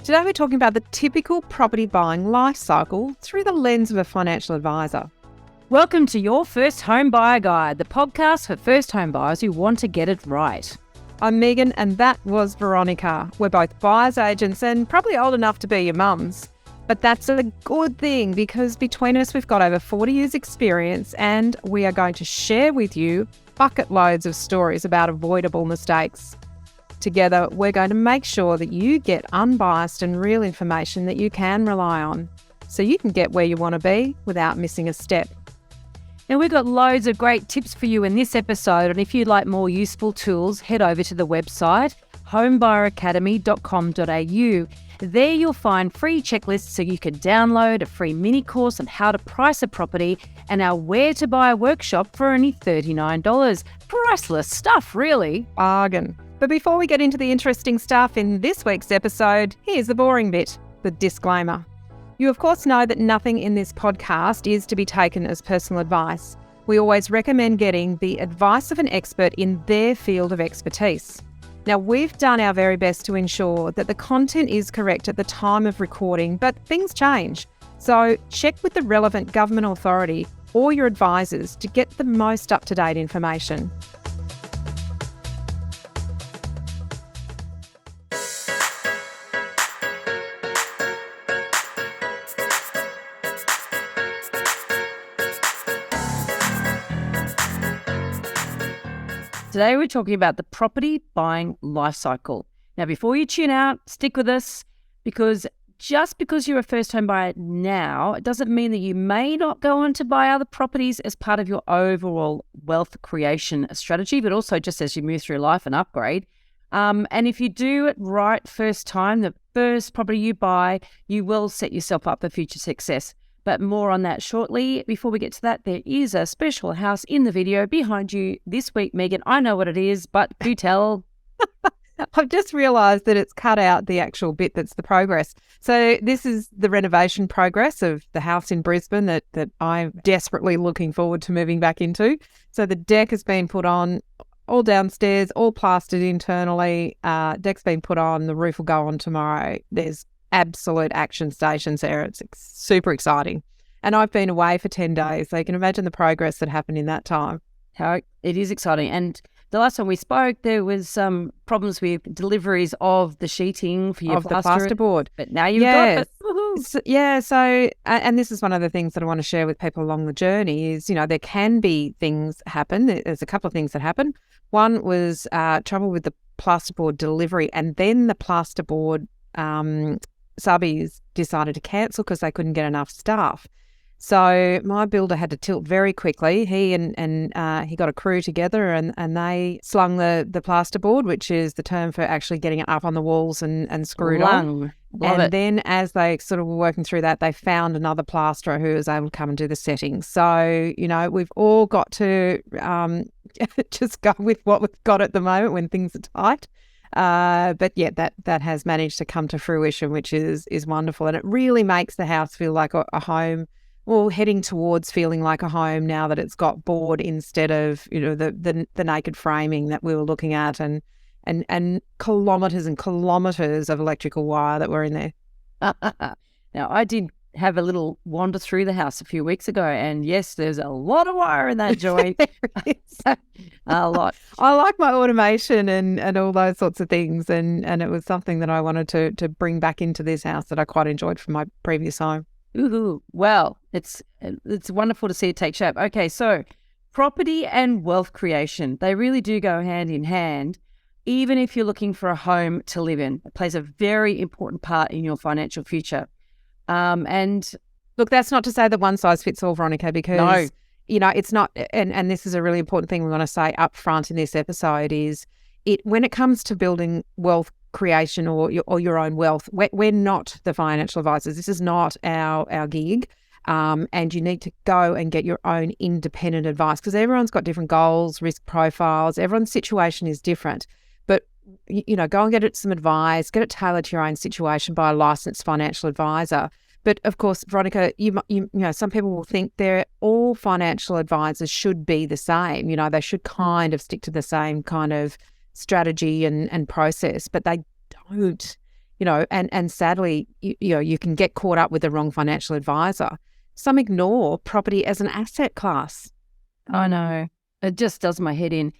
Today we're talking about the typical property buying life cycle through the lens of a financial advisor. Welcome to Your First Home Buyer Guide, the podcast for first home buyers who want to get it right. I'm Meighan and that was Veronica. We're both buyer's agents and probably old enough to be your mums. But that's a good thing because between us we've got over 40 years experience and we are going to share with you bucket loads of stories about avoidable mistakes. Together, we're going to make sure that you get unbiased and real information that you can rely on so you can get where you want to be without missing a step. Now, we've got loads of great tips for you in this episode, and if you'd like more useful tools, head over to the website homebuyeracademy.com.au. There you'll find free checklists so you can download a free mini course on how to price a property and our Where to Buy a workshop for only $39. Priceless stuff, really. Bargain. But before we get into the interesting stuff in this week's episode, here's the boring bit, the disclaimer. You of course know that nothing in this podcast is to be taken as personal advice. We always recommend getting the advice of an expert in their field of expertise. Now, we've done our very best to ensure that the content is correct at the time of recording, but things change. So check with the relevant government authority or your advisors to get the most up-to-date information. Today we're talking about the property buying life cycle. Now, before you tune out, stick with us because just because you're a first home buyer now, it doesn't mean that you may not go on to buy other properties as part of your overall wealth creation strategy, but also just as you move through life and upgrade. And if you do it right first time, the first property you buy, you will set yourself up for future success. But more on that shortly. Before we get to that, there is a special house in the video behind you this week, Meighan. I know what it is, but do tell. I've just realised that it's cut out the actual bit that's the progress. So this is the renovation progress of the house in Brisbane that I'm desperately looking forward to moving back into. So the deck has been put on, all downstairs, all plastered internally. Deck's been put on, the roof will go on tomorrow. There's absolute action stations there. It's super exciting. And I've been away for 10 days, so you can imagine the progress that happened in that time. How it is exciting. And the last time we spoke, there was some problems with deliveries of the sheeting for your plasterboard. But now you've got it. So, and this is one of the things that I want to share with people along the journey is, you know, there can be things happen. There's a couple of things that happen. One was trouble with the plasterboard delivery, and then the plasterboard subbies decided to cancel because they couldn't get enough staff. So my builder had to tilt very quickly. He and he got a crew together and they slung the plasterboard, which is the term for actually getting it up on the walls and screwed on. Love it. Then as they sort of were working through that, they found another plasterer who was able to come and do the settings. So, you know, we've all got to just go with what we've got at the moment when things are tight. But yeah, that has managed to come to fruition, which is wonderful. And it really makes the house feel like a home, well, heading towards feeling like a home now that it's got board instead of, you know, the naked framing that we were looking at and kilometres and kilometres of electrical wire that were in there. Now, I did have a little wander through the house a few weeks ago, and yes, there's a lot of wire in that joint. A lot. I like my automation and all those sorts of things, and it was something that I wanted to bring back into this house that I quite enjoyed from my previous home. Ooh, well, it's wonderful to see it take shape. Okay, so property and wealth creation, they really do go hand in hand. Even if you're looking for a home to live in, it plays a very important part in your financial future. And look, that's not to say that one size fits all, Veronica, because no. You know, it's not, and this is a really important thing we want to say up front in this episode is when it comes to building wealth creation or your own wealth, we're not the financial advisors. This is not our gig. And you need to go and get your own independent advice because everyone's got different goals, risk profiles. Everyone's situation is different. But, you know, go and get some advice, get it tailored to your own situation by a licensed financial advisor. But of course, Veronica, you know, some people will think all financial advisors should be the same. You know, they should kind of stick to the same kind of strategy and process, but they don't. and sadly, you can get caught up with the wrong financial advisor. Some ignore property as an asset class. I know. It just does my head in.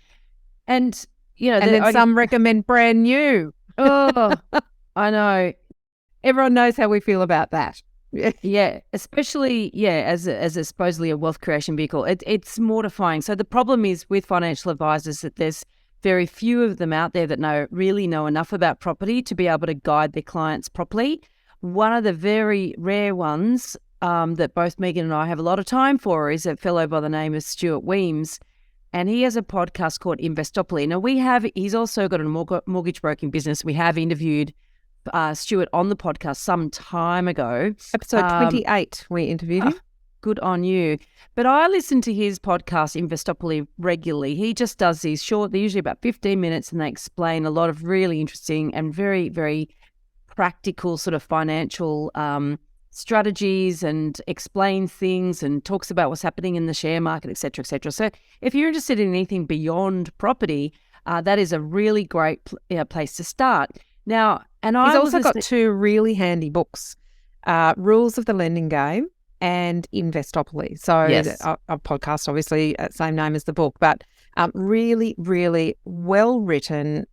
And, then some recommend brand new. Oh, I know. Everyone knows how we feel about that. Yeah, especially, as a supposedly a wealth creation vehicle. It's mortifying. So the problem is with financial advisors that there's very few of them out there that really know enough about property to be able to guide their clients properly. One of the very rare ones that both Meighan and I have a lot of time for is a fellow by the name of Stuart Wemyss, and he has a podcast called Investopoly. Now he's also got a mortgage broking business. We have interviewed Stuart on the podcast some time ago. Episode 28, we interviewed him. Good on you. But I listen to his podcast, Investopoly, regularly. He just does these short, they're usually about 15 minutes, and they explain a lot of really interesting and very, very practical sort of financial strategies, and explains things and talks about what's happening in the share market, et cetera, et cetera. So if you're interested in anything beyond property, that is a really great place to start. Now, and he's also got two really handy books, Rules of the Lending Game and Investopoly. So yes. a podcast, obviously, same name as the book, but really, really well written,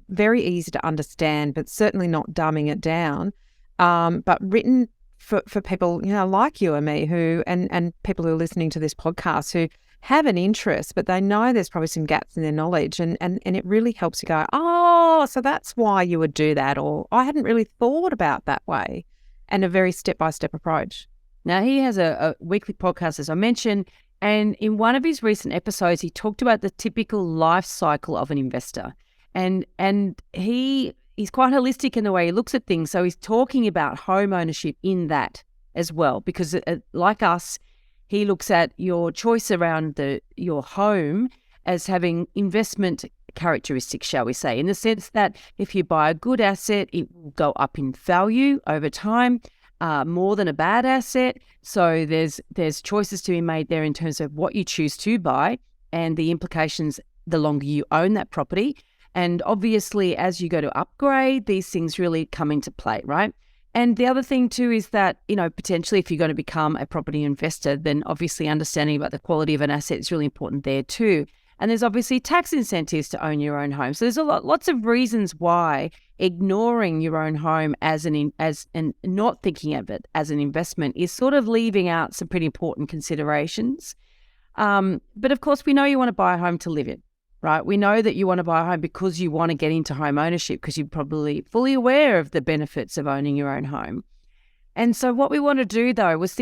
very easy to understand, but certainly not dumbing it down, but written for people, like you and me and people who are listening to this podcast who have an interest, but they know there's probably some gaps in their knowledge, and it really helps you go, oh, so that's why you would do that, or I hadn't really thought about that way, and a very step-by-step approach. Now, he has a weekly podcast, as I mentioned, and in one of his recent episodes, he talked about the typical life cycle of an investor, and he's quite holistic in the way he looks at things, so he's talking about home ownership in that as well, because like us, he looks at your choice around your home as having investment characteristics, shall we say, in the sense that if you buy a good asset, it will go up in value over time, more than a bad asset. So there's choices to be made there in terms of what you choose to buy and the implications the longer you own that property. And obviously, as you go to upgrade, these things really come into play, right? And the other thing too is that, potentially if you're going to become a property investor, then obviously understanding about the quality of an asset is really important there too. And there's obviously tax incentives to own your own home. So there's lots of reasons why ignoring your own home and not thinking of it as an investment is sort of leaving out some pretty important considerations. But of course, we know you want to buy a home to live in. Right? We know that you want to buy a home because you want to get into home ownership, because you're probably fully aware of the benefits of owning your own home. And so what we want to do, though, was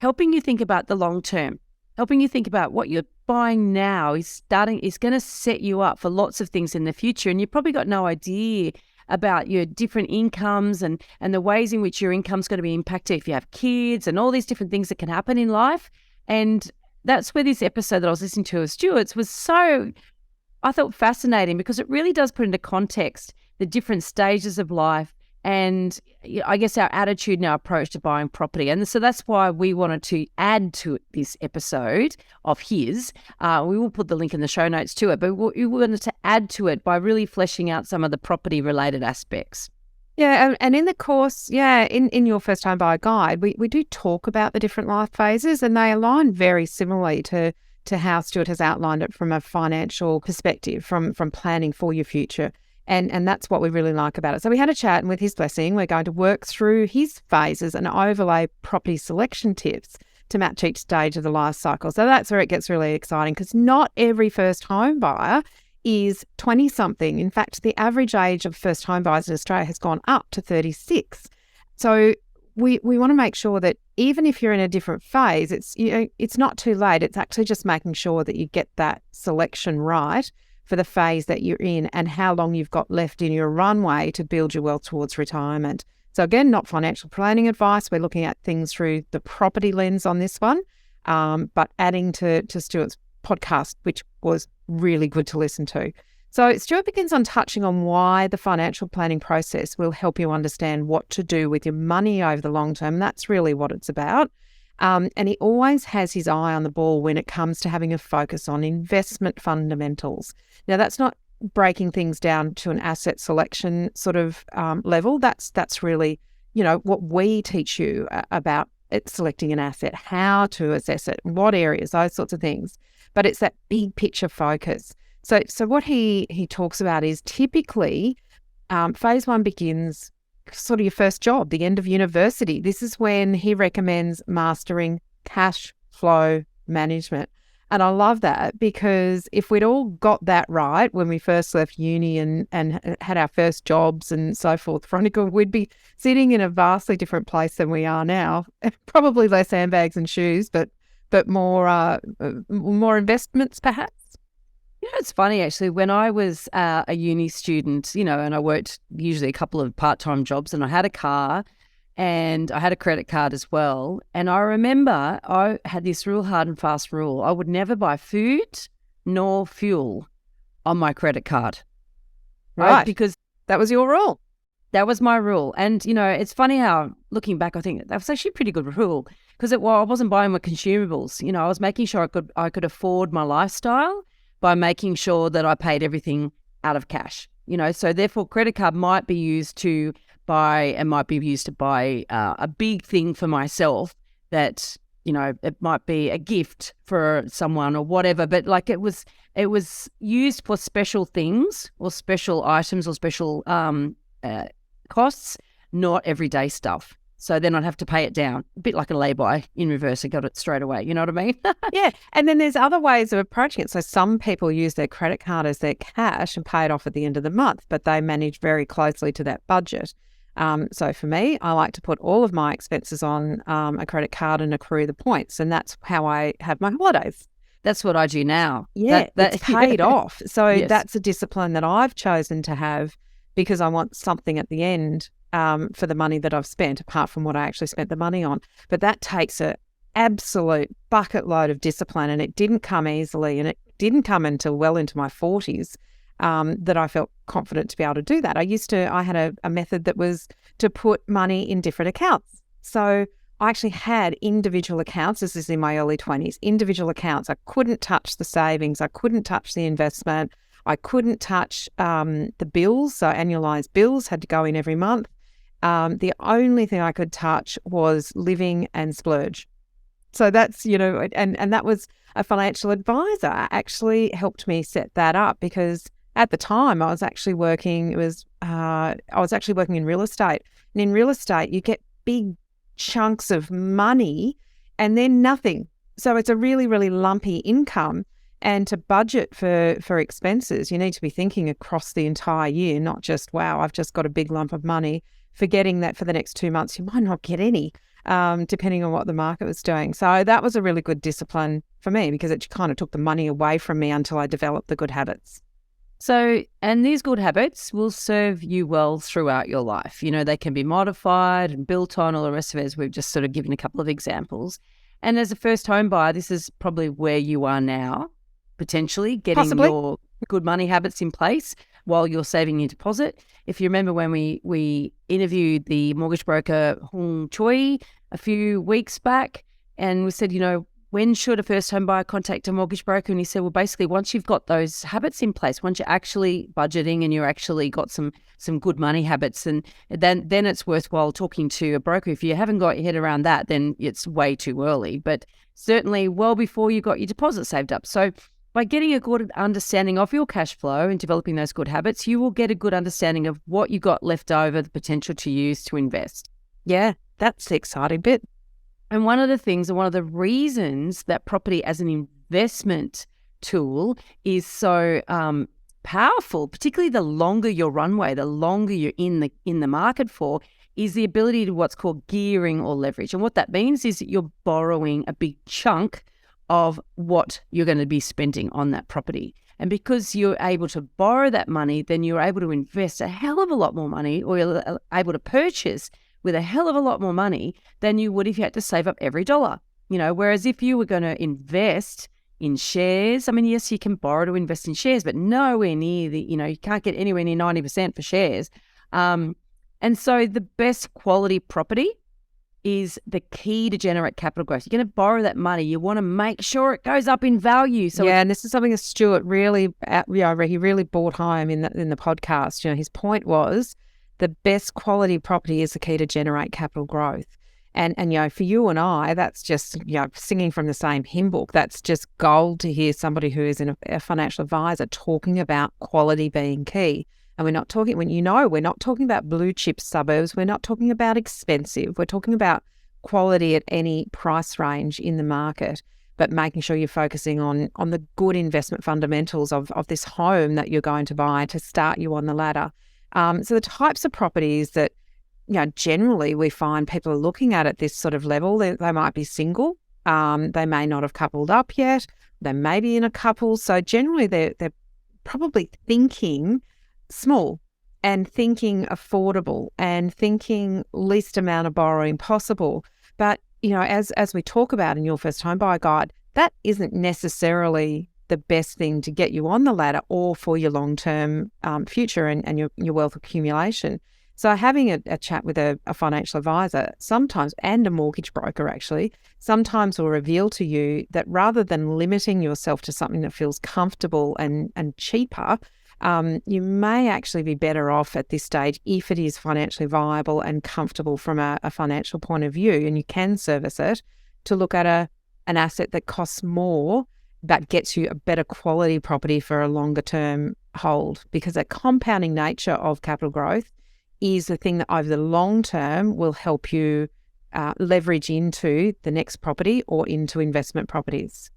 helping you think about the long term, helping you think about what you're buying now is going to set you up for lots of things in the future. And you've probably got no idea about your different incomes and the ways in which your income's going to be impacted if you have kids and all these different things that can happen in life. And that's where this episode that I was listening to of Stuart's was so, I thought, fascinating, because it really does put into context the different stages of life and I guess our attitude and our approach to buying property. And so that's why we wanted to add to this episode of his. We will put the link in the show notes to it, but we wanted to add to it by really fleshing out some of the property related aspects. Yeah, and in the course, in your first home buyer guide, we do talk about the different life phases, and they align very similarly to how Stuart has outlined it from a financial perspective, from planning for your future. And that's what we really like about it. So we had a chat, and with his blessing, we're going to work through his phases and overlay property selection tips to match each stage of the life cycle. So that's where it gets really exciting, because not every first home buyer is 20-something. In fact, the average age of first home buyers in Australia has gone up to 36. So we want to make sure that even if you're in a different phase, it's not too late. It's actually just making sure that you get that selection right for the phase that you're in and how long you've got left in your runway to build your wealth towards retirement. So again, not financial planning advice. We're looking at things through the property lens on this one, but adding to Stuart's podcast, which was really good to listen to. So Stuart begins on touching on why the financial planning process will help you understand what to do with your money over the long term. That's really what it's about. And he always has his eye on the ball when it comes to having a focus on investment fundamentals. Now, that's not breaking things down to an asset selection sort of level, that's really, what we teach you about selecting an asset, how to assess it, what areas, those sorts of things. But it's that big picture focus. So what he talks about is typically phase one begins sort of your first job, the end of university. This is when he recommends mastering cash flow management. And I love that, because if we'd all got that right when we first left uni and had our first jobs and so forth, Veronica, we'd be sitting in a vastly different place than we are now. Probably less handbags and shoes, but more investments perhaps. It's funny actually. When I was a uni student, and I worked usually a couple of part-time jobs, and I had a car and I had a credit card as well. And I remember I had this real hard and fast rule. I would never buy food nor fuel on my credit card. Right. Because that was your rule. That was my rule. And, it's funny how, looking back, I think that was actually a pretty good rule, because I wasn't buying my consumables. I was making sure I could afford my lifestyle by making sure that I paid everything out of cash. So therefore credit card might be used to buy a big thing for myself that, it might be a gift for someone or whatever, but like it was used for special things or special items or special costs, not everyday stuff. So then I'd have to pay it down, a bit like a lay-by in reverse. I got it straight away. You know what I mean? Yeah. And then there's other ways of approaching it. So some people use their credit card as their cash and pay it off at the end of the month, but they manage very closely to that budget. So for me, I like to put all of my expenses on a credit card and accrue the points. And that's how I have my holidays. That's what I do now. Yeah, it's paid off. So yes. That's a discipline that I've chosen to have, because I want something at the end for the money that I've spent, apart from what I actually spent the money on. But that takes an absolute bucket load of discipline, and it didn't come easily, and it didn't come until well into my 40s that I felt confident to be able to do that. I had a method that was to put money in different accounts. So I actually had individual accounts. This is in my early 20s, individual accounts. I couldn't touch the savings. I couldn't touch the investment. I couldn't touch the bills. So annualized bills had to go in every month. The only thing I could touch was living and splurge. So that's, and that was a financial advisor actually helped me set that up, because at the time I was actually working, in real estate. And in real estate, you get big chunks of money and then nothing. So it's a really, really lumpy income. And to budget for expenses, you need to be thinking across the entire year, not just, wow, I've just got a big lump of money, forgetting that for the next 2 months, you might not get any, depending on what the market was doing. So that was a really good discipline for me, because it kind of took the money away from me until I developed the good habits. So, and these good habits will serve you well throughout your life. They can be modified and built on, all the rest of it, as we've just sort of given a couple of examples. And as a first home buyer, this is probably where you are now, potentially getting Possibly. Your good money habits in place while you're saving your deposit. If you remember when we interviewed the mortgage broker Hung Choi a few weeks back, and we said, when should a first home buyer contact a mortgage broker? And he said, well, basically, once you've got those habits in place, once you're actually budgeting and you're actually got some good money habits, and then it's worthwhile talking to a broker. If you haven't got your head around that, then it's way too early. But certainly well before you got your deposit saved up. So by getting a good understanding of your cash flow and developing those good habits, you will get a good understanding of what you got left over, the potential to use to invest. Yeah, that's the exciting bit. And one of the things, and one of the reasons that property as an investment tool is so powerful, particularly the longer your runway, the longer you're in the market for, is the ability to what's called gearing or leverage. And what that means is that you're borrowing a big chunk of what you're going to be spending on that property. And because you're able to borrow that money, then you're able to invest a hell of a lot more money, or you're able to purchase with a hell of a lot more money than you would if you had to save up every dollar. Whereas if you were going to invest in shares, I mean, yes, you can borrow to invest in shares, but nowhere near you can't get anywhere near 90% for shares. And so the best quality property is the key to generate capital growth. You're going to borrow that money. You want to make sure it goes up in value. So yeah, and this is something that Stuart really, he really brought home in the podcast. His point was the best quality property is the key to generate capital growth. And for you and I, that's just, singing from the same hymn book. That's just gold to hear somebody who is a financial advisor talking about quality being key. And we're not talking, we're not talking about blue chip suburbs. We're not talking about expensive. We're talking about quality at any price range in the market, but making sure you're focusing on the good investment fundamentals of this home that you're going to buy to start you on the ladder. So the types of properties that, generally we find people are looking at this sort of level, they might be single. They may not have coupled up yet. They may be in a couple. So generally they're probably thinking small and thinking affordable and thinking least amount of borrowing possible. But, as we talk about in your first home buyer guide, that isn't necessarily the best thing to get you on the ladder or for your long-term future and your wealth accumulation. So having a chat with a financial advisor sometimes, and a mortgage broker actually, sometimes will reveal to you that rather than limiting yourself to something that feels comfortable and cheaper, you may actually be better off at this stage if it is financially viable and comfortable from a financial point of view, and you can service it, to look at an asset that costs more but gets you a better quality property for a longer term hold, because the compounding nature of capital growth is the thing that over the long term will help you leverage into the next property or into investment properties.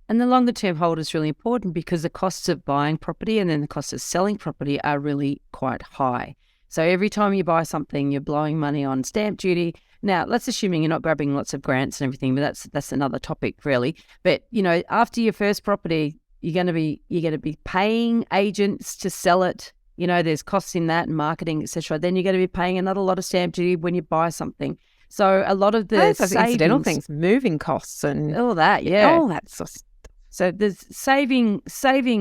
And the longer term hold is really important because the costs of buying property and then the costs of selling property are really quite high. So every time you buy something, you're blowing money on stamp duty. Now, let's assuming you're not grabbing lots of grants and everything, but that's another topic really. But after your first property, you're going to be paying agents to sell it. There's costs in that and marketing, etc. Then you're going to be paying another lot of stamp duty when you buy something. So a lot of the incidental things, moving costs and all that, yeah, all that sort of stuff. So there's saving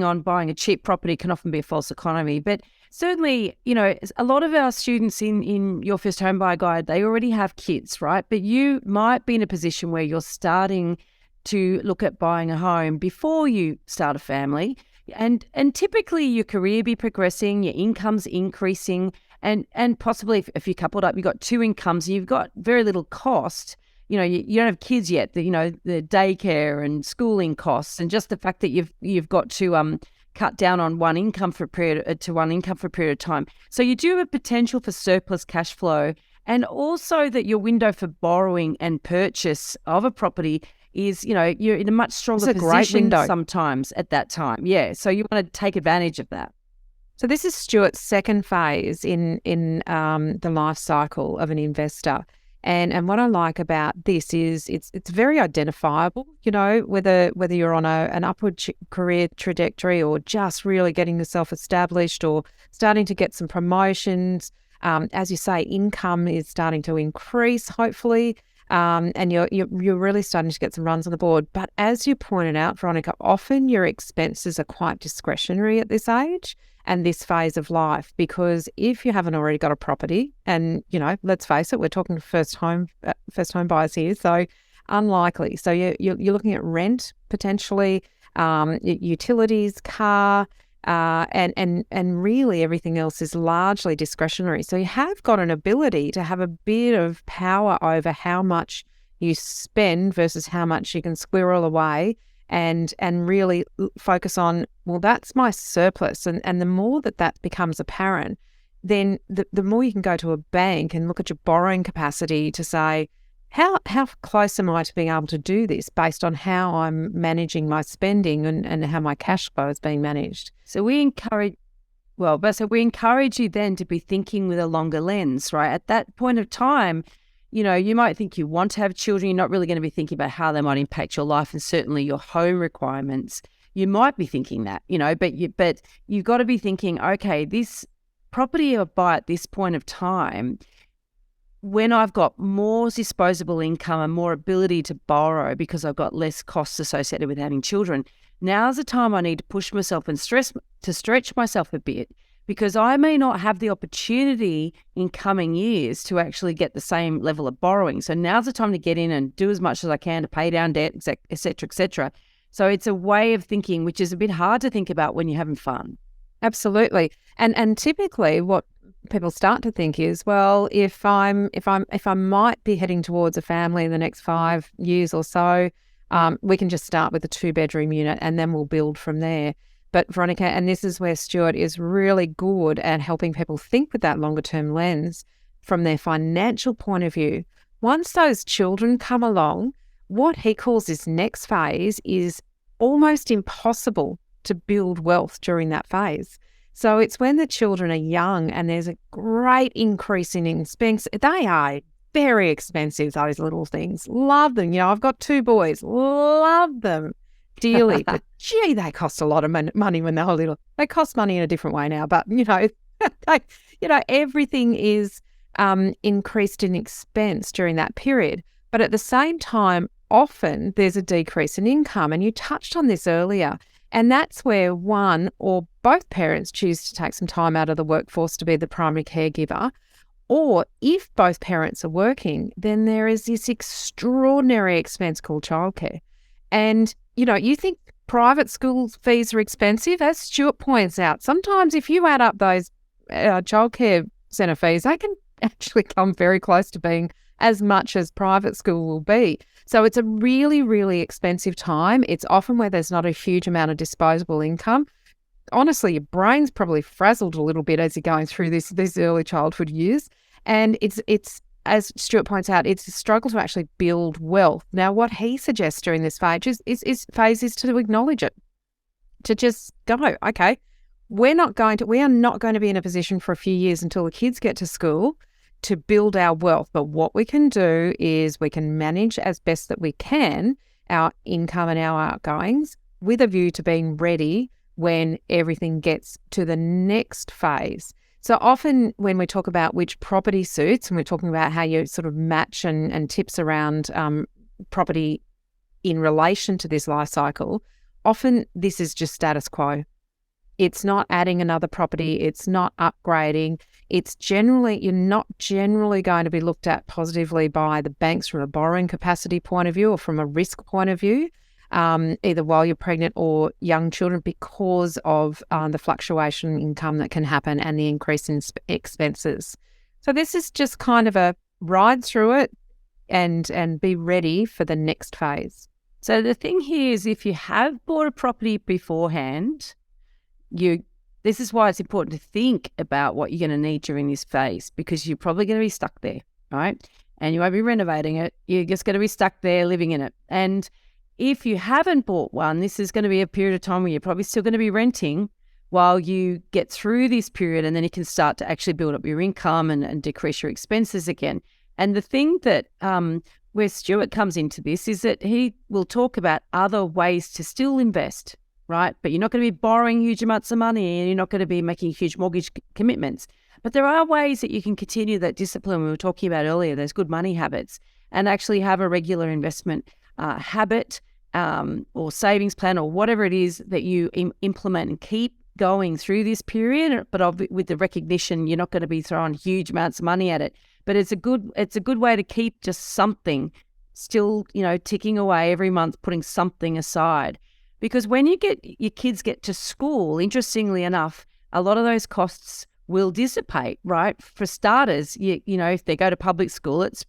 on buying a cheap property can often be a false economy. But certainly, a lot of our students in your first home buyer guide, they already have kids, right? But you might be in a position where you're starting to look at buying a home before you start a family. And typically your career be progressing, your income's increasing, and possibly if you coupled up, you've got two incomes and you've got very little cost. You don't have kids yet, the daycare and schooling costs, and just the fact that you've got to cut down on one income for a period of time. So you do have a potential for surplus cash flow, and also that your window for borrowing and purchase of a property is, you're in a much stronger position sometimes at that time. Yeah, so you want to take advantage of that. So this is Stuart's second phase in the life cycle of an investor. And what I like about this is it's very identifiable, whether you're on an upward career trajectory or just really getting yourself established or starting to get some promotions. As you say, income is starting to increase, hopefully, and you're really starting to get some runs on the board. But as you pointed out, Veronica, often your expenses are quite discretionary at this age and this phase of life, because if you haven't already got a property, and let's face it, we're talking first home buyers here, so unlikely. So you're looking at rent potentially, utilities, car, and really everything else is largely discretionary. So you have got an ability to have a bit of power over how much you spend versus how much you can squirrel away. And really focus on, well, that's my surplus. And the more that becomes apparent, then the more you can go to a bank and look at your borrowing capacity to say, how close am I to being able to do this based on how I'm managing my spending and how my cash flow is being managed. So we encourage you then to be thinking with a longer lens, right? At that point of time, you might think you want to have children. You're not really going to be thinking about how they might impact your life and certainly your home requirements. You might be thinking that, but you've got to be thinking, okay, this property I buy at this point of time, when I've got more disposable income and more ability to borrow because I've got less costs associated with having children, now's the time I need to push myself and stretch myself a bit, because I may not have the opportunity in coming years to actually get the same level of borrowing. So now's the time to get in and do as much as I can to pay down debt, et cetera, et cetera. So it's a way of thinking, which is a bit hard to think about when you're having fun. Absolutely. And typically what people start to think is, well, if I might be heading towards a family in the next 5 years or so, we can just start with a 2-bedroom unit and then we'll build from there. But Veronica, and this is where Stuart is really good at helping people think with that longer term lens from their financial point of view. Once those children come along, what he calls this next phase is almost impossible to build wealth during that phase. So it's when the children are young and there's a great increase in expense. They are very expensive, those little things. Love them. I've got 2 boys. Love them dearly. But gee, they cost a lot of money when they're little. They cost money in a different way now. But, everything is increased in expense during that period. But at the same time, often there's a decrease in income. And you touched on this earlier. And that's where one or both parents choose to take some time out of the workforce to be the primary caregiver. Or if both parents are working, then there is this extraordinary expense called childcare. And, you think private school fees are expensive? As Stuart points out, sometimes if you add up those childcare centre fees, they can actually come very close to being as much as private school will be. So it's a really, really expensive time. It's often where there's not a huge amount of disposable income. Honestly, your brain's probably frazzled a little bit as you're going through these early childhood years. And it's as Stuart points out, it's a struggle to actually build wealth. Now, what he suggests during this phase is to acknowledge it, to just go, okay, we are not going to be in a position for a few years until the kids get to school to build our wealth. But what we can do is we can manage as best that we can our income and our outgoings with a view to being ready when everything gets to the next phase. So often when we talk about which property suits, and we're talking about how you sort of match and tips around property in relation to this life cycle, often this is just status quo. It's not adding another property. It's not upgrading. You're not generally going to be looked at positively by the banks from a borrowing capacity point of view or from a risk point of view, either while you're pregnant or young children, because of the fluctuation in income that can happen and the increase in expenses. So this is just kind of a ride through it and be ready for the next phase. So the thing here is, if you have bought a property beforehand, this is why it's important to think about what you're going to need during this phase, because you're probably going to be stuck there, right? And you won't be renovating it. You're just going to be stuck there living in it. And if you haven't bought one, this is going to be a period of time where you're probably still going to be renting while you get through this period, and then you can start to actually build up your income and decrease your expenses again. And the thing that where Stuart comes into this is that he will talk about other ways to still invest, right? But you're not going to be borrowing huge amounts of money, and you're not going to be making huge mortgage commitments. But there are ways that you can continue that discipline we were talking about earlier, those good money habits, and actually have a regular investment habit or savings plan or whatever it is that you implement and keep going through this period. But with the recognition, you're not going to be throwing huge amounts of money at it. But it's a good way to keep just something still, ticking away every month, putting something aside. Because when your kids get to school, interestingly enough, a lot of those costs will dissipate, right? For starters, if they go to public school, it's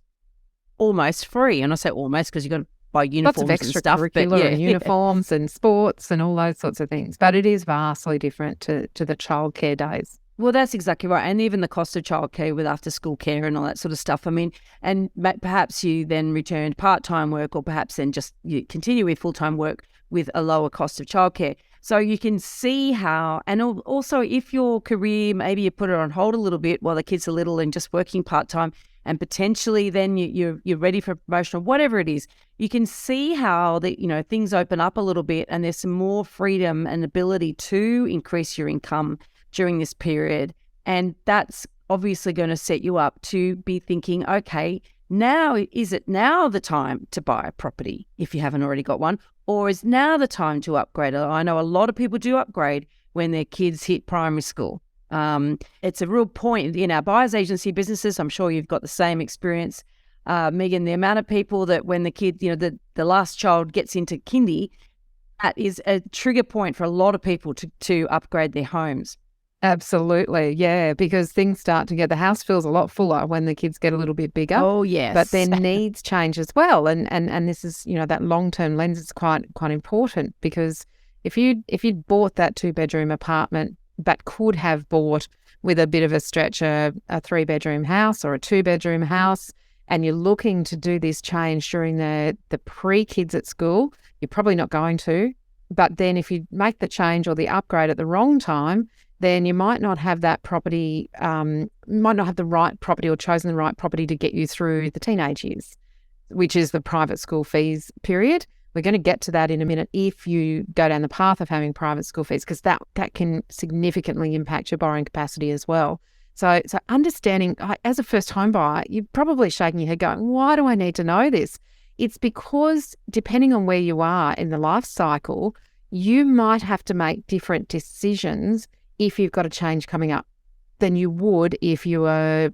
almost free. And I say almost because you've got to buy uniforms and stuff. And uniforms and sports and all those sorts of things. But it is vastly different to the childcare days. Well, that's exactly right. And even the cost of childcare with after school care and all that sort of stuff. I mean, and perhaps you then return to part-time work, or perhaps then just you continue with full-time work with a lower cost of childcare. So you can see how, and also if your career, maybe you put it on hold a little bit while the kids are little and just working part-time, and potentially then you're ready for promotion or whatever it is, you can see how things open up a little bit and there's some more freedom and ability to increase your income during this period. And that's obviously going to set you up to be thinking, okay, is it now the time to buy a property if you haven't already got one? Or is now the time to upgrade? I know a lot of people do upgrade when their kids hit primary school. It's a real point in our buyer's agency businesses. I'm sure you've got the same experience, Meighan, the amount of people that when the kid, the last child gets into kindy, that is a trigger point for a lot of people to upgrade their homes. Absolutely. Yeah. Because things start to the house feels a lot fuller when the kids get a little bit bigger. Oh, yes. But their needs change as well. And this is, that long-term lens is quite important, because if you'd bought that 2-bedroom apartment but could have bought with a bit of a stretch a 3-bedroom house or a 2-bedroom house, and you're looking to do this change during the pre-kids at school, you're probably not going to. But then if you make the change or the upgrade at the wrong time, then you might not have that property, might not have the right property or chosen the right property to get you through the teenage years, which is the private school fees period. We're going to get to that in a minute if you go down the path of having private school fees, because that can significantly impact your borrowing capacity as well. So understanding, as a first home buyer, you're probably shaking your head going, why do I need to know this? It's because depending on where you are in the life cycle, you might have to make different decisions if you've got a change coming up than you would if you were,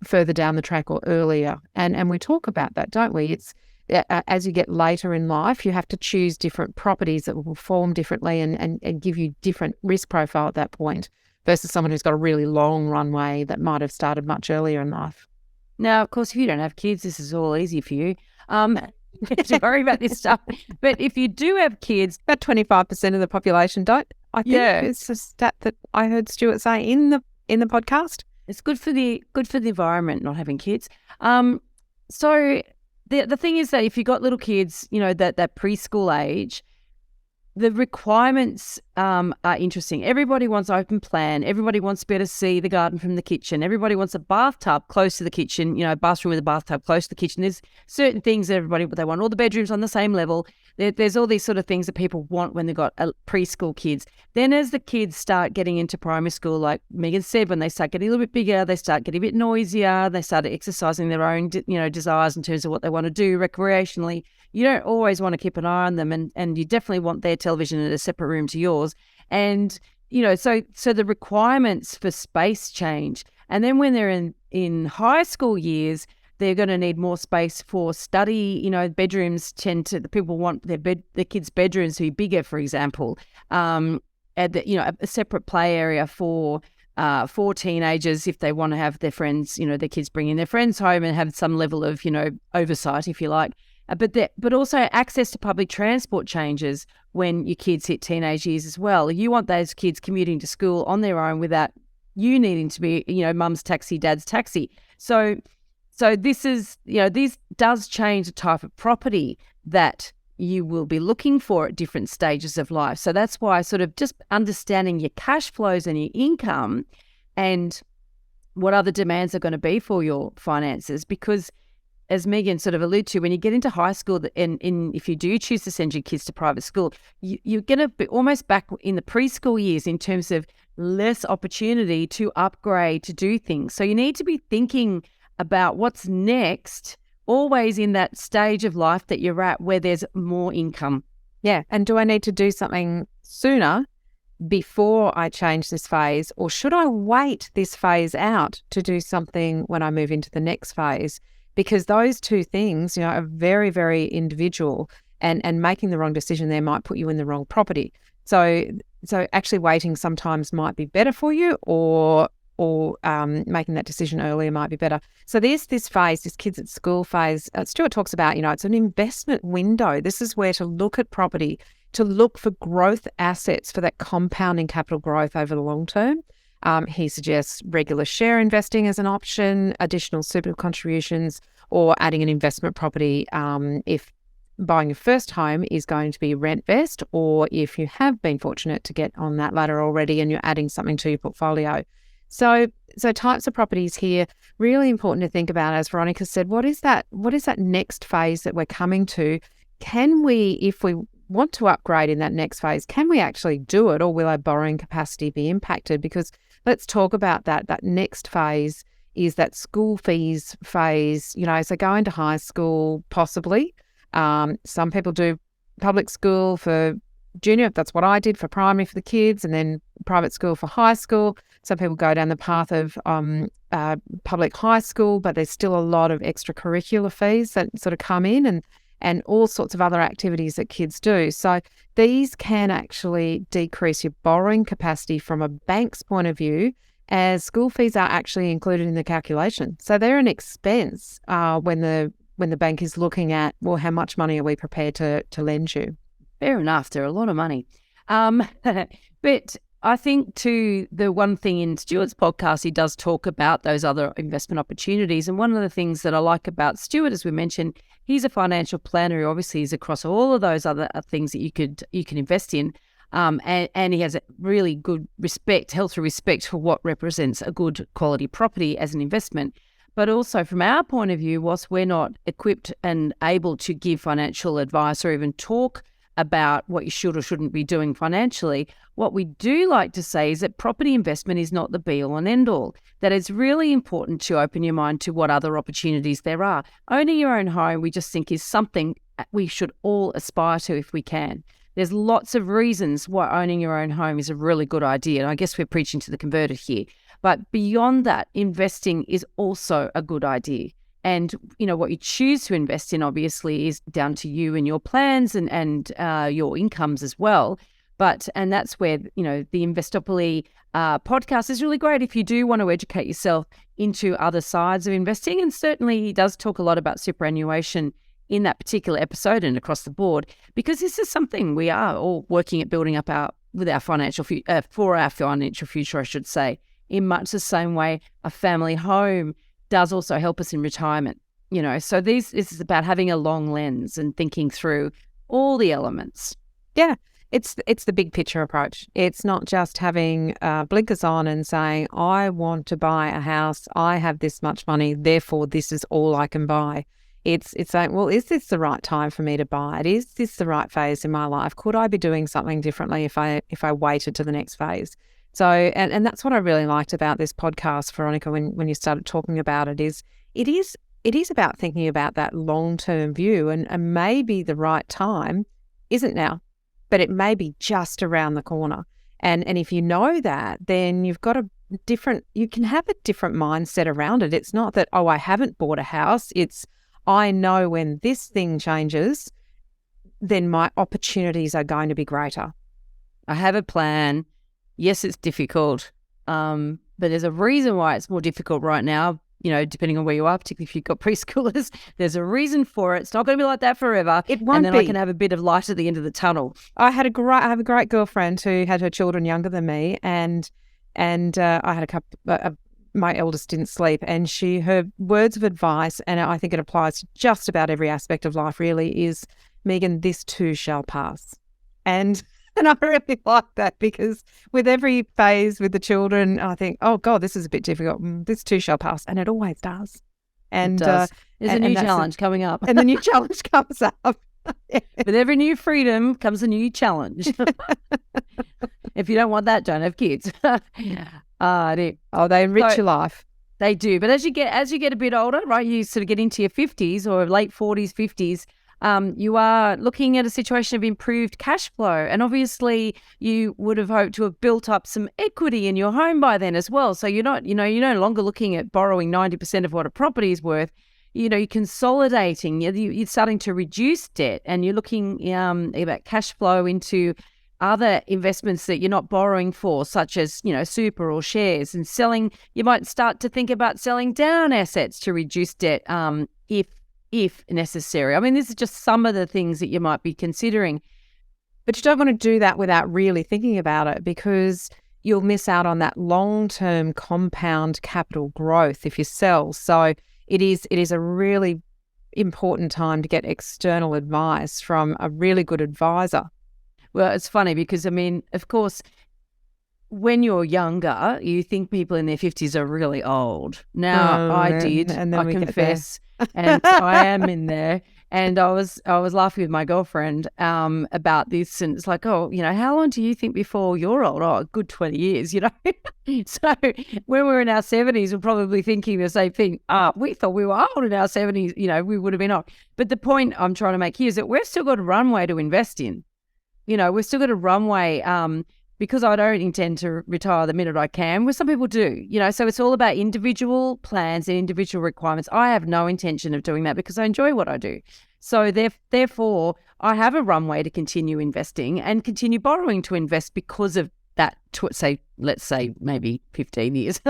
further down the track or earlier. And we talk about that, don't we? It's as you get later in life, you have to choose different properties that will perform differently and give you different risk profile at that point versus someone who's got a really long runway that might have started much earlier in life. Now, of course, if you don't have kids, this is all easy for you. You have to worry about this stuff. But if you do have kids, about 25% of the population don't. I think it's a stat that I heard Stuart say in the podcast. It's good for the environment not having kids. So the thing is that if you've got little kids, that preschool age, the requirements are interesting. Everybody wants open plan. Everybody wants to be able to see the garden from the kitchen. Everybody wants a bathtub close to the kitchen, bathroom with a bathtub close to the kitchen. There's certain things that they want all the bedrooms on the same level. There's all these sort of things that people want when they've got preschool kids. Then as the kids start getting into primary school, like Meighan said, when they start getting a little bit bigger, they start getting a bit noisier. They start exercising their own, desires in terms of what they want to do recreationally. You don't always want to keep an eye on them, and you definitely want their television in a separate room to yours. And, so the requirements for space change. And then when they're in high school years, they're going to need more space for study. Bedrooms the people want their kids' bedrooms to be bigger, for example. A separate play area for teenagers if they want to have their friends, their kids bringing their friends home and have some level of, oversight, if you like. But also access to public transport changes when your kids hit teenage years as well. You want those kids commuting to school on their own without you needing to be, mum's taxi, dad's taxi. So this is, this does change the type of property that you will be looking for at different stages of life. So that's why sort of just understanding your cash flows and your income and what other demands are going to be for your finances, because as Meighan sort of alluded to, when you get into high school, and if you do choose to send your kids to private school, you're going to be almost back in the preschool years in terms of less opportunity to upgrade, to do things. So you need to be thinking about what's next, always in that stage of life that you're at where there's more income. Yeah. And do I need to do something sooner before I change this phase, or should I wait this phase out to do something when I move into the next phase? Because those two things, are very, very individual, and making the wrong decision there might put you in the wrong property. So actually waiting sometimes might be better for you, or making that decision earlier might be better. So there's this phase, this kids at school phase. Stuart talks about, it's an investment window. This is where to look at property, to look for growth assets for that compounding capital growth over the long term. He suggests regular share investing as an option, additional super contributions, or adding an investment property if buying your first home is going to be rent vest, or if you have been fortunate to get on that ladder already and you're adding something to your portfolio. So types of properties here, really important to think about. As Veronica said, what is that next phase that we're coming to? Can we, if we want to upgrade in that next phase, can we actually do it, or will our borrowing capacity be impacted? Because let's talk about that. That next phase is that school fees phase, so going to high school, possibly. Some people do public school for junior. That's what I did for primary for the kids. And then private school for high school. Some people go down the path of public high school, but there's still a lot of extracurricular fees that sort of come in, and all sorts of other activities that kids do. So these can actually decrease your borrowing capacity from a bank's point of view, as school fees are actually included in the calculation. So they're an expense when the bank is looking at, well, how much money are we prepared to lend you? Fair enough. They're a lot of money. But I think too, the one thing in Stuart's podcast, he does talk about those other investment opportunities. And one of the things that I like about Stuart, as we mentioned, he's a financial planner who obviously is across all of those other things that you can invest in. And he has a really good healthy respect for what represents a good quality property as an investment. But also from our point of view, whilst we're not equipped and able to give financial advice or even talk about what you should or shouldn't be doing financially, what we do like to say is that property investment is not the be-all and end-all, that it's really important to open your mind to what other opportunities there are. Owning your own home, we just think, is something we should all aspire to if we can. There's lots of reasons why owning your own home is a really good idea, and I guess we're preaching to the converted here. But beyond that, investing is also a good idea. And, what you choose to invest in obviously is down to you and your plans and your incomes as well. And that's where, the Investopoly podcast is really great if you do want to educate yourself into other sides of investing. And certainly he does talk a lot about superannuation in that particular episode and across the board, because this is something we are all working at building up for our financial future, I should say, in much the same way a family home does also help us in retirement, So this is about having a long lens and thinking through all the elements. Yeah, it's the big picture approach. It's not just having blinkers on and saying, I want to buy a house, I have this much money, therefore this is all I can buy. It's saying, well, is this the right time for me to buy it? Is this the right phase in my life? Could I be doing something differently if I waited to the next phase? So, and that's what I really liked about this podcast, Veronica, when you started talking about it, it is about thinking about that long-term view, and maybe the right time isn't now, but it may be just around the corner. And if you know that, then you can have a different mindset around it. It's not that, oh, I haven't bought a house. It's, I know when this thing changes, then my opportunities are going to be greater. I have a plan. Yes, it's difficult, but there's a reason why it's more difficult right now, depending on where you are, particularly if you've got preschoolers. There's a reason for it. It's not going to be like that forever. It won't be. And then I can have a bit of light at the end of the tunnel. I have a great girlfriend who had her children younger than me, and I had a couple. My eldest didn't sleep, and her words of advice, and I think it applies to just about every aspect of life really, is, Meighan, this too shall pass. And I really like that, because with every phase with the children, I think, oh God, this is a bit difficult. This too shall pass. And it always does. And it does. There's a new challenge coming up. And the new challenge comes up. With every new freedom comes a new challenge. If you don't want that, don't have kids. They enrich your life. They do. But as you get a bit older, right, you sort of get into your 50s or late 40s, 50s, you are looking at a situation of improved cash flow. And obviously you would have hoped to have built up some equity in your home by then as well. So you're no longer looking at borrowing 90% of what a property is worth. You're consolidating, you're starting to reduce debt, and you're looking about cash flow into other investments that you're not borrowing for, such as, super or shares, and selling. You might start to think about selling down assets to reduce debt, if necessary. I mean, this is just some of the things that you might be considering. But you don't want to do that without really thinking about it, because you'll miss out on that long-term compound capital growth if you sell. So it is a really important time to get external advice from a really good advisor. Well, it's funny because, I mean, of course, when you're younger, you think people in their 50s are really old. Now, I confess, and I am in there. And I was laughing with my girlfriend about this, and it's like, how long do you think before you're old? Oh, a good 20 years, So when we're in our 70s, we're probably thinking the same thing. We thought we were old in our 70s, we would have been old. But the point I'm trying to make here is that we've still got a runway to invest in. We've still got a runway because I don't intend to retire the minute I can, well, some people do, so it's all about individual plans and individual requirements. I have no intention of doing that because I enjoy what I do. So therefore, I have a runway to continue investing and continue borrowing to invest because of that, let's say maybe 15 years.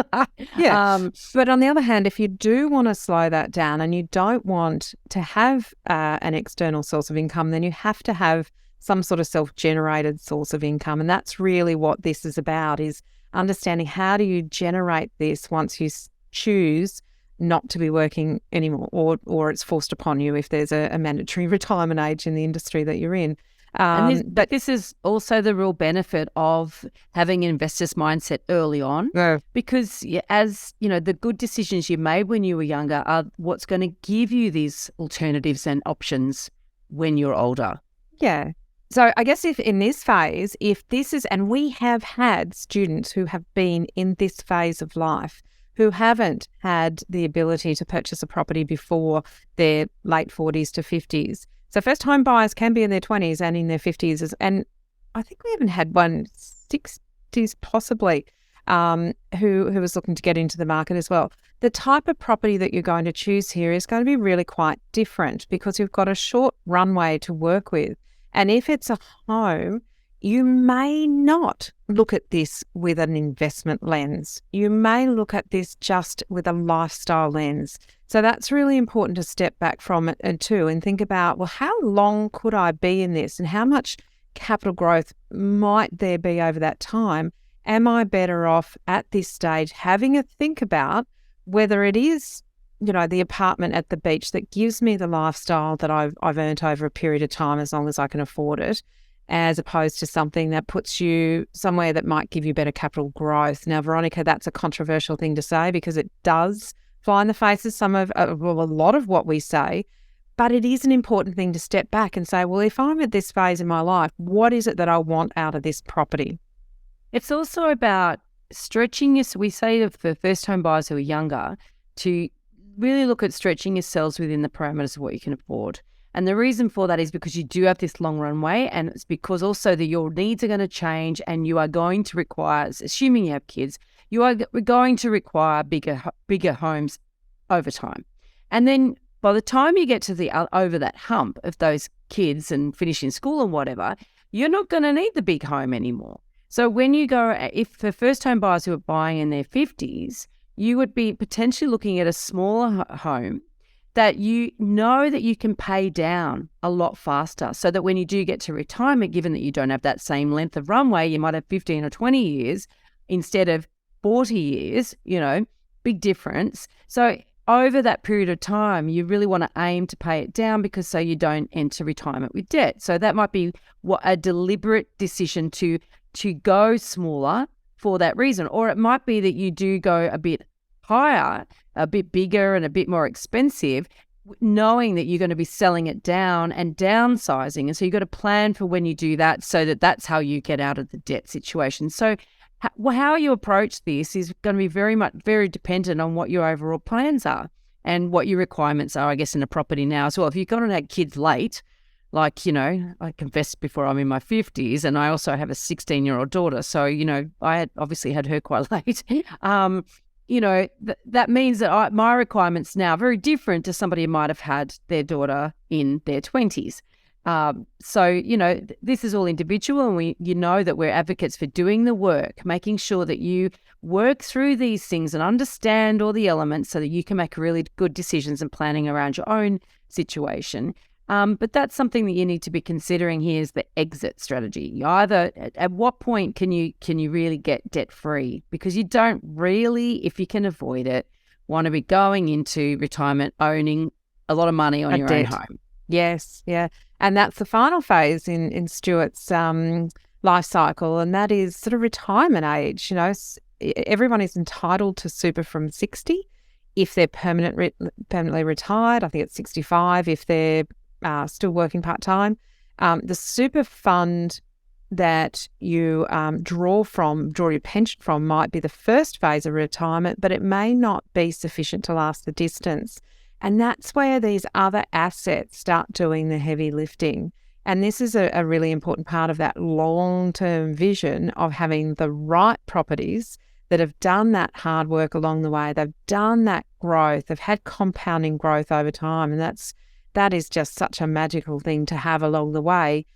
Yeah. But on the other hand, if you do want to slow that down and you don't want to have an external source of income, then you have to have some sort of self-generated source of income. And that's really what this is about, is understanding how do you generate this once you choose not to be working anymore, or it's forced upon you if there's a mandatory retirement age in the industry that you're in. But this is also the real benefit of having an investor's mindset early on, because as you know, the good decisions you made when you were younger are what's going to give you these alternatives and options when you're older. Yeah. So I guess if in this phase, and we have had students who have been in this phase of life who haven't had the ability to purchase a property before their late 40s to 50s. So first home buyers can be in their 20s and in their 50s. And I think we even had one 60s possibly who was looking to get into the market as well. The type of property that you're going to choose here is going to be really quite different because you've got a short runway to work with. And if it's a home, you may not look at this with an investment lens. You may look at this just with a lifestyle lens. So that's really important to step back from it and think about, well, how long could I be in this and how much capital growth might there be over that time? Am I better off at this stage having a think about whether it is, the apartment at the beach that gives me the lifestyle that I've earned over a period of time as long as I can afford it, as opposed to something that puts you somewhere that might give you better capital growth. Now, Veronica, that's a controversial thing to say because it does fly in the face of a lot of what we say, but it is an important thing to step back and say, well, if I'm at this phase in my life, what is it that I want out of this property? It's also about stretching we say for first home buyers who are younger to really look at stretching yourselves within the parameters of what you can afford. And the reason for that is because you do have this long runway, and it's because also that your needs are going to change and you are going to require, assuming you have kids, you are going to require bigger homes over time. And then by the time you get to over that hump of those kids and finishing school and whatever, you're not going to need the big home anymore. So when you go, if for first home buyers who are buying in their 50s, you would be potentially looking at a smaller home that you know that you can pay down a lot faster, so that when you do get to retirement, given that you don't have that same length of runway, you might have 15 or 20 years instead of 40 years, big difference. So over that period of time, you really want to aim to pay it down because so you don't enter retirement with debt. So that might be a deliberate decision to go smaller for that reason. Or it might be that you do go a bit higher, a bit bigger and a bit more expensive, knowing that you're going to be selling it down and downsizing. And so you've got to plan for when you do that so that that's how you get out of the debt situation. So how you approach this is going to be very dependent on what your overall plans are and what your requirements are, I guess, in a property now as well. If you've gone and had kids late, like, I confessed before I'm in my 50s, and I also have a 16-year-old daughter. So, I had obviously had her quite late. That means that my requirements now are very different to somebody who might have had their daughter in their 20s. So, this is all individual, and you know that we're advocates for doing the work, making sure that you work through these things and understand all the elements so that you can make really good decisions and planning around your own situation. But that's something that you need to be considering here is the exit strategy. Either at what point can you really get debt free? Because you don't really, if you can avoid it, want to be going into retirement owning a lot of money on your own home. Yes, yeah. And that's the final phase in Stuart's life cycle, and that is sort of retirement age. Everyone is entitled to super from 60 if they're permanently retired. I think it's 65 if they're still working part-time. The super fund that you draw your pension from might be the first phase of retirement, but it may not be sufficient to last the distance. And that's where these other assets start doing the heavy lifting. And this is a really important part of that long-term vision of having the right properties that have done that hard work along the way. They've done that growth. They've had compounding growth over time. And that is just such a magical thing to have along the way.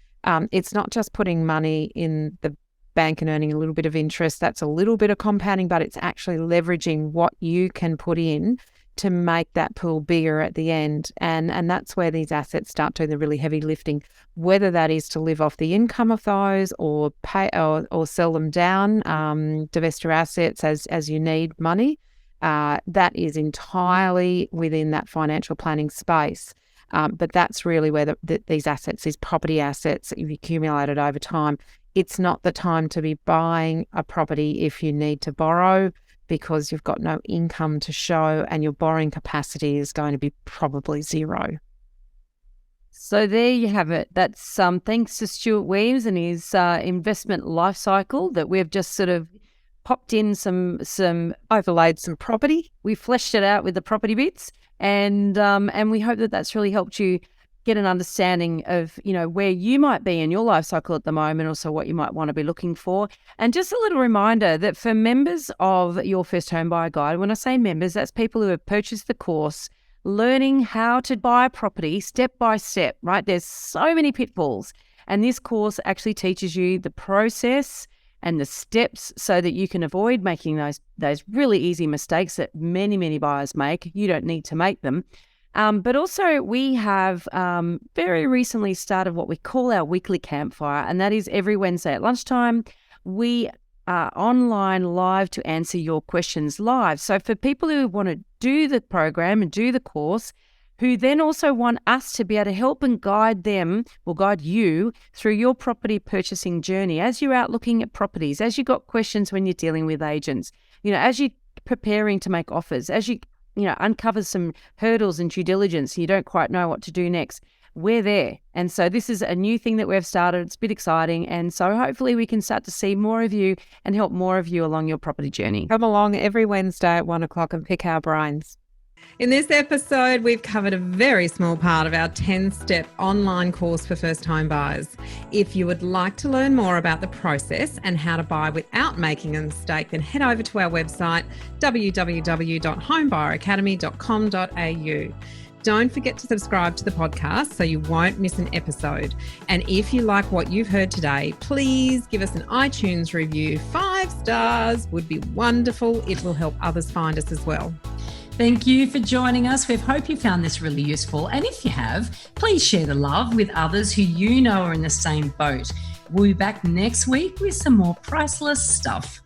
It's not just putting money in the bank and earning a little bit of interest. That's a little bit of compounding, but it's actually leveraging what you can put in to make that pool bigger at the end. And that's where these assets start doing the really heavy lifting, whether that is to live off the income of those or pay or sell them down, divest your assets as you need money. That is entirely within that financial planning space. But that's really where these assets, these property assets that you've accumulated over time, it's not the time to be buying a property if you need to borrow, because you've got no income to show and your borrowing capacity is going to be probably zero. So there you have it. That's thanks to Stuart Wemyss and his investment life cycle that we've just sort of popped in some overlaid some property. We fleshed it out with the property bits, and we hope that that's really helped you get an understanding of, where you might be in your life cycle at the moment, also what you might want to be looking for. And just a little reminder that for members of your First Home Buyer Guide, when I say members, that's people who have purchased the course, learning how to buy a property step by step, right? There's so many pitfalls. And this course actually teaches you the process and the steps so that you can avoid making those really easy mistakes that many, many buyers make. You don't need to make them. But also we have very recently started what we call our weekly campfire, and that is every Wednesday at lunchtime. We are online live to answer your questions live. So for people who want to do the program and do the course, who then also want us to be able to help and guide them or guide you through your property purchasing journey as you're out looking at properties, as you've got questions when you're dealing with agents, as you're preparing to make offers, as you uncovers some hurdles in due diligence, you don't quite know what to do next, we're there. And so this is a new thing that we've started. It's a bit exciting. And so hopefully we can start to see more of you and help more of you along your property journey. Come along every Wednesday at 1:00 and pick our brains. In this episode, we've covered a very small part of our 10-step online course for first home buyers. If you would like to learn more about the process and how to buy without making a mistake, then head over to our website, www.homebuyeracademy.com.au. Don't forget to subscribe to the podcast so you won't miss an episode. And if you like what you've heard today, please give us an iTunes review. 5 stars would be wonderful. It will help others find us as well. Thank you for joining us. We hope you found this really useful. And if you have, please share the love with others who you know are in the same boat. We'll be back next week with some more priceless stuff.